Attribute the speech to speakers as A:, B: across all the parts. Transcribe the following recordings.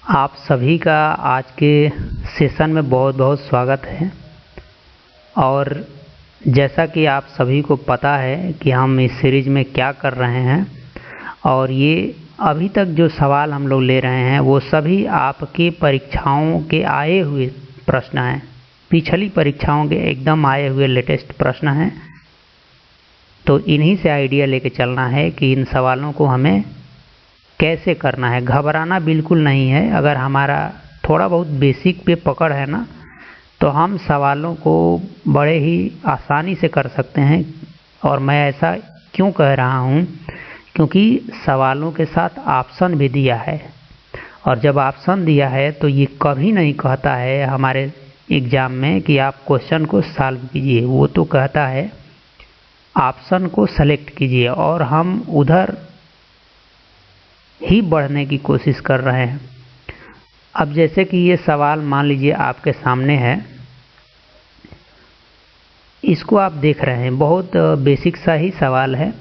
A: आप सभी का आज के सेशन में बहुत बहुत स्वागत है। और जैसा कि आप सभी को पता है कि हम इस सीरीज़ में क्या कर रहे हैं, और ये अभी तक जो सवाल हम लोग ले रहे हैं वो सभी आपके परीक्षाओं के आए हुए प्रश्न हैं, पिछली परीक्षाओं के एकदम आए हुए लेटेस्ट प्रश्न हैं। तो इन्हीं से आइडिया लेके चलना है कि इन सवालों को हमें कैसे करना है। घबराना बिल्कुल नहीं है। अगर हमारा थोड़ा बहुत बेसिक पे पकड़ है ना, तो हम सवालों को बड़े ही आसानी से कर सकते हैं। और मैं ऐसा क्यों कह रहा हूँ, क्योंकि सवालों के साथ ऑप्शन भी दिया है। और जब ऑप्शन दिया है तो ये कभी नहीं कहता है हमारे एग्ज़ाम में कि आप क्वेश्चन को सॉल्व कीजिए। वो तो कहता है ऑप्शन को सेलेक्ट कीजिए, और हम उधर ही बढ़ने की कोशिश कर रहे हैं। अब जैसे कि ये सवाल मान लीजिए आपके सामने है, इसको आप देख रहे हैं, बहुत बेसिक सा ही सवाल है।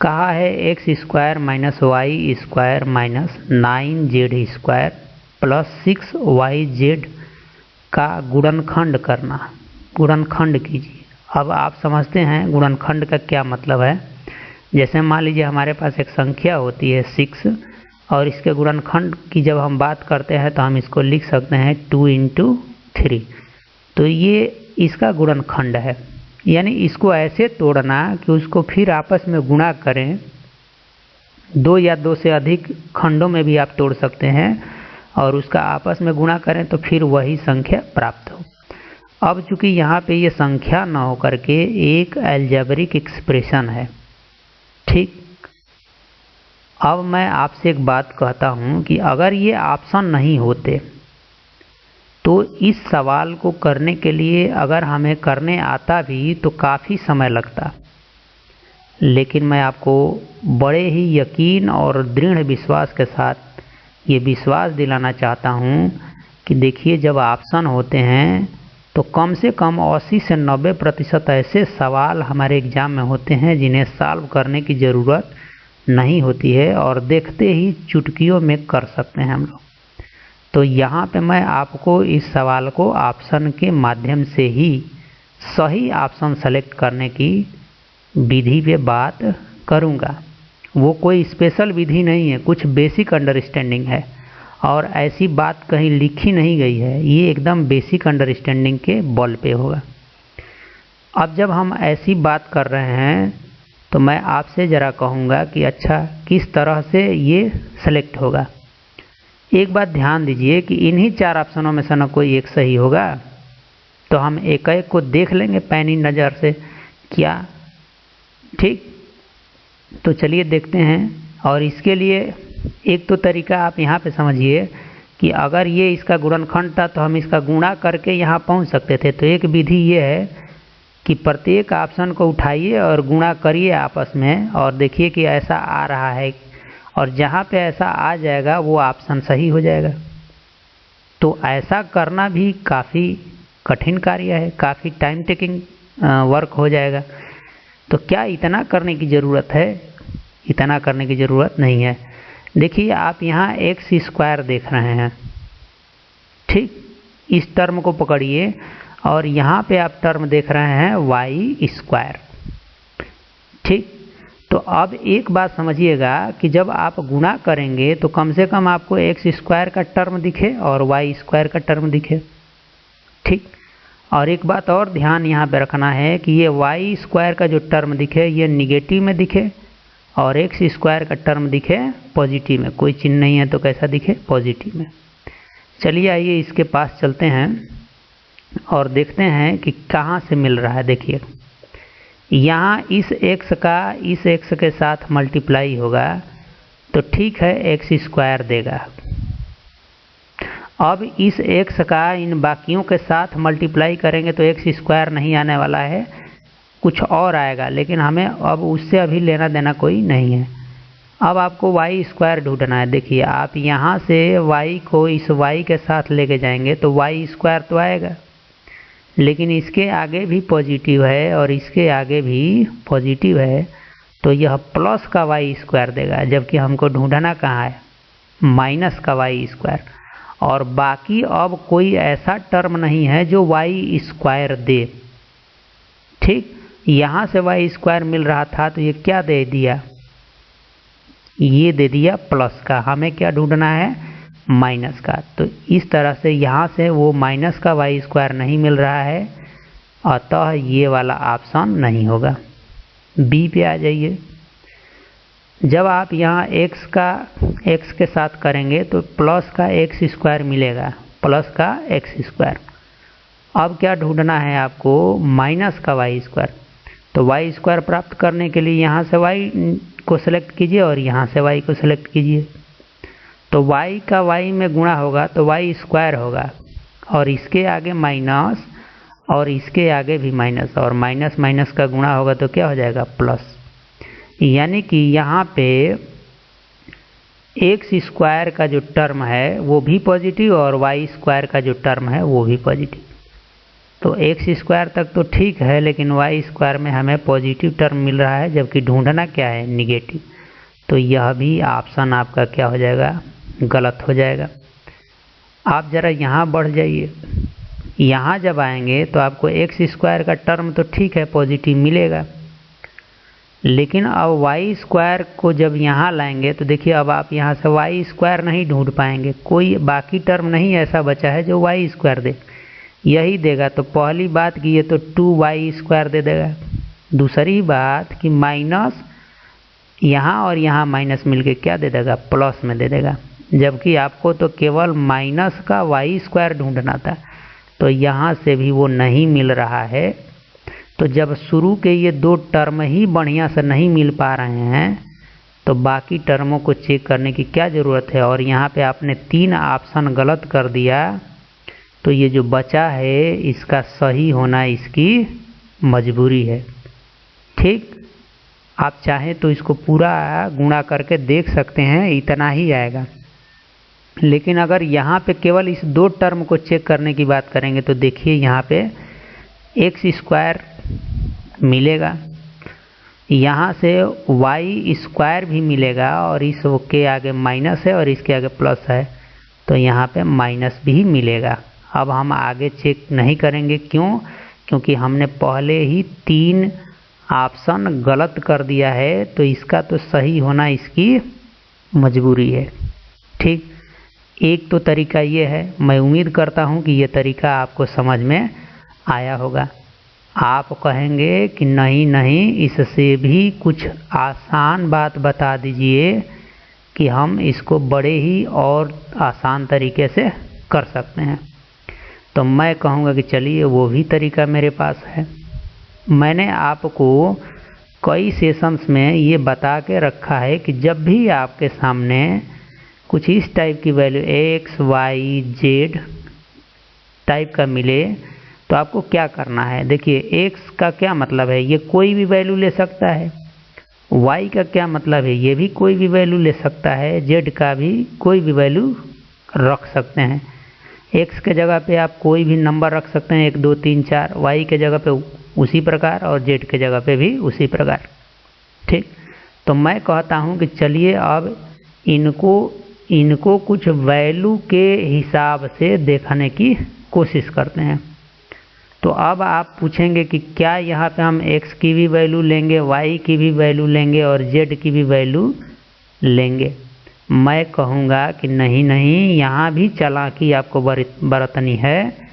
A: कहा है x square minus y square minus 9z square plus 6yz का गुणनखंड करना। गुणनखंड कीजिए। अब आप समझते हैं गुणनखंड का क्या मतलब है। जैसे मान लीजिए हमारे पास एक संख्या होती है 6, और इसके गुणनखंड की जब हम बात करते हैं तो हम इसको लिख सकते हैं 2 × 3। तो ये इसका गुणनखंड है। यानी इसको ऐसे तोड़ना कि उसको फिर आपस में गुणा करें। 2 या 2 से अधिक खंडों में भी आप तोड़ सकते हैं, और उसका आपस में गुणा करें तो फिर वही संख्या प्राप्त हो। अब चूंकि यहाँ पे ये संख्या न होकर के एक अलजेब्रिक एक्सप्रेशन है, ठीक। अब मैं आपसे एक बात कहता हूँ कि अगर ये ऑप्शन नहीं होते तो इस सवाल को करने के लिए अगर हमें करने आता भी तो काफ़ी समय लगता। लेकिन मैं आपको बड़े ही यकीन और दृढ़ विश्वास के साथ ये विश्वास दिलाना चाहता हूँ कि देखिए, जब ऑप्शन होते हैं तो कम से कम 80 से 90% ऐसे सवाल हमारे एग्ज़ाम में होते हैं जिन्हें सॉल्व करने की ज़रूरत नहीं होती है, और देखते ही चुटकियों में कर सकते हैं हम लोग। तो यहाँ पे मैं आपको इस सवाल को ऑप्शन के माध्यम से ही सही ऑप्शन सेलेक्ट करने की विधि पे बात करूँगा। वो कोई स्पेशल विधि नहीं है, कुछ बेसिक अंडरस्टैंडिंग है, और ऐसी बात कहीं लिखी नहीं गई है। ये एकदम बेसिक अंडरस्टैंडिंग के बल पे होगा। अब जब हम ऐसी बात कर रहे हैं तो मैं आपसे ज़रा कहूँगा कि अच्छा किस तरह से ये सेलेक्ट होगा। एक बात ध्यान दीजिए कि इन्हीं 4 ऑप्शनों में से न कोई एक सही होगा। तो हम एक एक को देख लेंगे पैनी नज़र से, क्या ठीक। तो चलिए देखते हैं। और इसके लिए एक तो तरीका आप यहाँ पे समझिए कि अगर ये इसका गुणनखंड था तो हम इसका गुणा करके यहाँ पहुँच सकते थे। तो एक विधि ये है कि प्रत्येक ऑप्शन को उठाइए और गुणा करिए आपस में, और देखिए कि ऐसा आ रहा है, और जहाँ पे ऐसा आ जाएगा वो ऑप्शन सही हो जाएगा। तो ऐसा करना भी काफ़ी कठिन कार्य है, काफ़ी टाइम टेकिंग वर्क हो जाएगा। तो क्या इतना करने की ज़रूरत है? इतना करने की ज़रूरत नहीं है। देखिए, आप यहाँ एक्स स्क्वायर देख रहे हैं, ठीक। इस टर्म को पकड़िए, और यहाँ पे आप टर्म देख रहे हैं वाई स्क्वायर, ठीक। तो अब एक बात समझिएगा कि जब आप गुणा करेंगे तो कम से कम आपको एक्स स्क्वायर का टर्म दिखे और वाई स्क्वायर का टर्म दिखे, ठीक। और एक बात और ध्यान यहाँ पे रखना है कि ये वाई स्क्वायर का जो टर्म दिखे ये निगेटिव में दिखे, और एक्स स्क्वायर का टर्म दिखे पॉजिटिव में। कोई चिन्ह नहीं है तो कैसा दिखे? पॉजिटिव में। चलिए आइए इसके पास चलते हैं और देखते हैं कि कहाँ से मिल रहा है। देखिए, यहाँ इस x का इस x के साथ मल्टीप्लाई होगा तो ठीक है, एक्स स्क्वायर देगा। अब इस x का इन बाकियों के साथ मल्टीप्लाई करेंगे तो एक्स स्क्वायर नहीं आने वाला है, कुछ और आएगा। लेकिन हमें अब उससे अभी लेना देना कोई नहीं है। अब आपको वाई स्क्वायर ढूंढना है। देखिए, आप यहाँ से y को इस y के साथ लेके जाएंगे तो वाई स्क्वायर तो आएगा, लेकिन इसके आगे भी पॉजिटिव है और इसके आगे भी पॉजिटिव है, तो यह प्लस का वाई स्क्वायर देगा। जबकि हमको ढूंढना कहाँ है? माइनस का वाई स्क्वायर। और बाकी अब कोई ऐसा टर्म नहीं है जो वाई स्क्वायर दे। ठीक, यहाँ से वाई स्क्वायर मिल रहा था तो ये क्या दे दिया, ये दे दिया प्लस का। हमें क्या ढूंढना है, माइनस का। तो इस तरह से यहाँ से वो माइनस का वाई स्क्वायर नहीं मिल रहा है, अतः ये वाला ऑप्शन नहीं होगा। बी पे आ जाइए। जब आप यहाँ x के साथ करेंगे तो प्लस का एक्स स्क्वायर मिलेगा, प्लस का एक्स स्क्वायर। अब क्या ढूंढना है आपको, माइनस का वाई स्क्वायर। तो वाई स्क्वायर प्राप्त करने के लिए यहाँ से y को सेलेक्ट कीजिए और यहाँ से y को सेलेक्ट कीजिए। तो y का y में गुणा होगा तो y स्क्वायर होगा, और इसके आगे माइनस और इसके आगे भी माइनस, और माइनस माइनस का गुणा होगा तो क्या हो जाएगा, प्लस। यानी कि यहाँ पे एक्स स्क्वायर का जो टर्म है वो भी पॉजिटिव और वाई स्क्वायर का जो टर्म है वो भी पॉजिटिव। तो एक्स स्क्वायर तक तो ठीक है, लेकिन वाई स्क्वायर में हमें पॉजिटिव टर्म मिल रहा है, जबकि ढूंढना क्या है, निगेटिव। तो यह भी ऑप्शन आपका क्या हो जाएगा, गलत हो जाएगा। आप ज़रा यहाँ बढ़ जाइए। यहाँ जब आएंगे तो आपको एक्स स्क्वायर का टर्म तो ठीक है पॉजिटिव मिलेगा, लेकिन अब वाई स्क्वायर को जब यहाँ लाएंगे तो देखिए अब आप यहाँ से वाई स्क्वायर नहीं ढूंढ पाएंगे। कोई बाकी टर्म नहीं ऐसा बचा है जो वाई स्क्वायर दे, यही देगा। तो पहली बात कि ये तो 2y स्क्वायर दे देगा। दूसरी बात कि माइनस यहाँ और यहाँ माइनस मिलके क्या दे देगा, प्लस में दे देगा, जबकि आपको तो केवल माइनस का वाई स्क्वायर ढूंढना था। तो यहाँ से भी वो नहीं मिल रहा है। तो जब शुरू के ये दो टर्म ही बढ़िया से नहीं मिल पा रहे हैं तो बाकी टर्मों को चेक करने की क्या ज़रूरत है। और यहाँ पे आपने 3 ऑप्शन गलत कर दिया, तो ये जो बचा है इसका सही होना इसकी मजबूरी है। ठीक, आप चाहें तो इसको पूरा गुणा करके देख सकते हैं, इतना ही आएगा। लेकिन अगर यहाँ पे केवल इस 2 टर्म को चेक करने की बात करेंगे तो देखिए यहाँ पे एक्स स्क्वायर मिलेगा, यहाँ से वाई स्क्वायर भी मिलेगा, और इस के आगे माइनस है और इसके आगे प्लस है, तो यहाँ पे माइनस भी मिलेगा। अब हम आगे चेक नहीं करेंगे, क्यों, क्योंकि हमने पहले ही 3 ऑप्शन गलत कर दिया है, तो इसका तो सही होना इसकी मजबूरी है। ठीक, एक तो तरीका ये है। मैं उम्मीद करता हूँ कि ये तरीका आपको समझ में आया होगा। आप कहेंगे कि नहीं नहीं, इससे भी कुछ आसान बात बता दीजिए कि हम इसको बड़े ही और आसान तरीके से कर सकते हैं। तो मैं कहूँगा कि चलिए वो भी तरीका मेरे पास है। मैंने आपको कई सेशंस में ये बता के रखा है कि जब भी आपके सामने कुछ इस टाइप की value x y z type का मिले तो आपको क्या करना है। देखिए एक्स का क्या मतलब है, ये कोई भी वैल्यू ले सकता है। वाई का क्या मतलब है, ये भी कोई भी वैल्यू ले सकता है। जेड का भी कोई भी वैल्यू रख सकते हैं। एक्स के जगह पे आप कोई भी नंबर रख सकते हैं, 1 2 3 4। वाई के जगह पे उसी प्रकार और जेड के जगह पे भी उसी प्रकार। ठीक, तो मैं कहता हूँ कि चलिए अब इनको कुछ वैल्यू के हिसाब से देखने की कोशिश करते हैं। तो अब आप पूछेंगे कि क्या यहाँ पे हम x की भी वैल्यू लेंगे, y की भी वैल्यू लेंगे और z की भी वैल्यू लेंगे। मैं कहूँगा कि नहीं नहीं, यहाँ भी चालाकी आपको बरतनी है।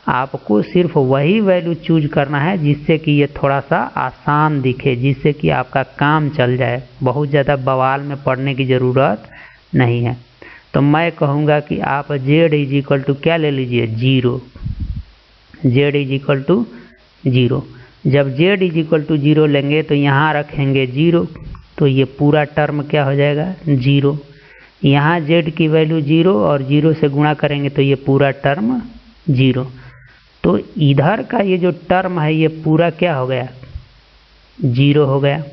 A: आपको सिर्फ वही वैल्यू चूज करना है जिससे कि ये थोड़ा सा आसान दिखे, जिससे कि आपका काम चल जाए। बहुत ज़्यादा बवाल में पड़ने की ज़रूरत नहीं है। तो मैं कहूँगा कि आप z इज इक्वल टू क्या ले लीजिए, 0। z is equal to 0। जब z इज इक्वल टू 0 लेंगे तो यहाँ रखेंगे 0, तो ये पूरा टर्म क्या हो जाएगा, 0। यहाँ z की वैल्यू 0 और 0 से गुणा करेंगे तो ये पूरा टर्म 0। तो इधर का ये जो टर्म है ये पूरा क्या हो गया, 0 हो गया।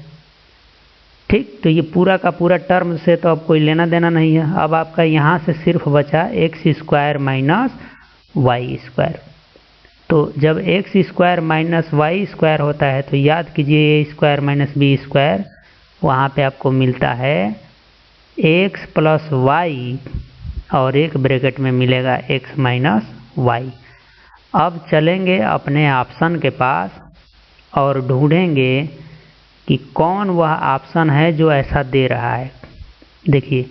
A: ठीक, तो ये पूरा का पूरा टर्म से तो अब कोई लेना देना नहीं है। अब आपका यहाँ से सिर्फ बचा x square minus y square. तो जब x square minus y square होता है तो याद कीजिए a square minus b square, वहाँ पे आपको मिलता है एक्स प्लस वाई और एक ब्रैकेट में मिलेगा x माइनस वाई। अब चलेंगे अपने ऑप्शन के पास और ढूंढेंगे कि कौन वह ऑप्शन है जो ऐसा दे रहा है। देखिए,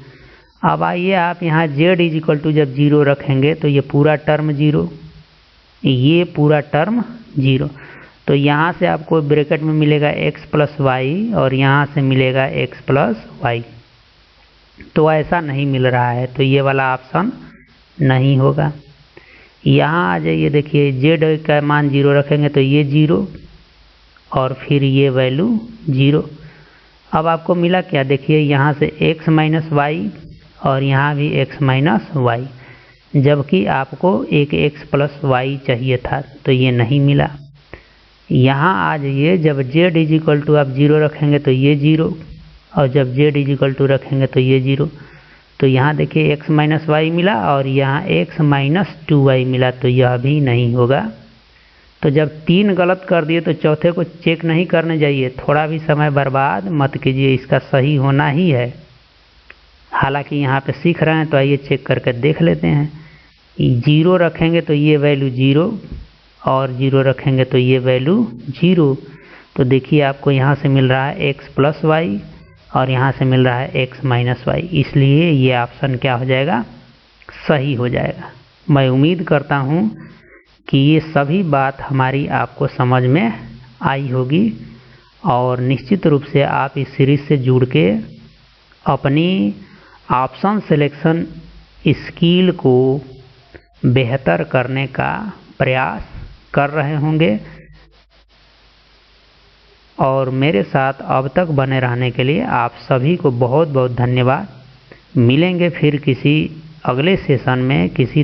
A: अब आइए आप यहाँ z इज इक्वल टू जब 0 रखेंगे तो ये पूरा टर्म 0, ये पूरा टर्म 0, तो यहाँ से आपको ब्रैकेट में मिलेगा x प्लस वाई और यहाँ से मिलेगा x प्लस वाई। तो ऐसा नहीं मिल रहा है, तो ये वाला ऑप्शन नहीं होगा। यहाँ आ जाइए, देखिए z का मान 0 रखेंगे तो ये 0 और फिर ये वैल्यू 0। अब आपको मिला क्या, देखिए यहाँ से x माइनस वाई और यहाँ भी x माइनस वाई, जबकि आपको एक x प्लस वाई चाहिए था, तो ये नहीं मिला। यहाँ आ जाइए, जब z इज इक्वल टू आप 0 रखेंगे तो ये 0 और जब z इज इक्वल टू रखेंगे तो ये 0, तो यहाँ देखिए x माइनस वाई मिला और यहाँ x माइनस 2y मिला, तो यह भी नहीं होगा। तो जब 3 गलत कर दिए तो चौथे को चेक नहीं करने जाइए, थोड़ा भी समय बर्बाद मत कीजिए, इसका सही होना ही है। हालांकि यहाँ पे सीख रहे हैं तो आइए चेक करके देख लेते हैं। 0 रखेंगे तो ये वैल्यू 0 और 0 रखेंगे तो ये वैल्यू 0, तो देखिए आपको यहाँ से मिल रहा है x प्लस वाई और यहाँ से मिल रहा है x माइनस वाई, इसलिए ये ऑप्शन क्या हो जाएगा, सही हो जाएगा। मैं उम्मीद करता हूँ कि ये सभी बात हमारी आपको समझ में आई होगी और निश्चित रूप से आप इस सीरीज से जुड़ के अपनी ऑप्शन सिलेक्शन स्किल को बेहतर करने का प्रयास कर रहे होंगे। और मेरे साथ अब तक बने रहने के लिए आप सभी को बहुत बहुत धन्यवाद। मिलेंगे फिर किसी अगले सेशन में किसी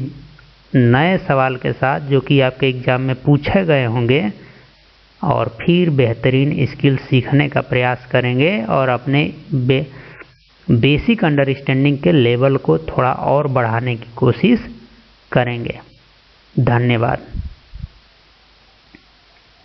A: नए सवाल के साथ जो कि आपके एग्ज़ाम में पूछे गए होंगे, और फिर बेहतरीन स्किल सीखने का प्रयास करेंगे और अपने बेसिक अंडरस्टैंडिंग के लेवल को थोड़ा और बढ़ाने की कोशिश करेंगे। धन्यवाद।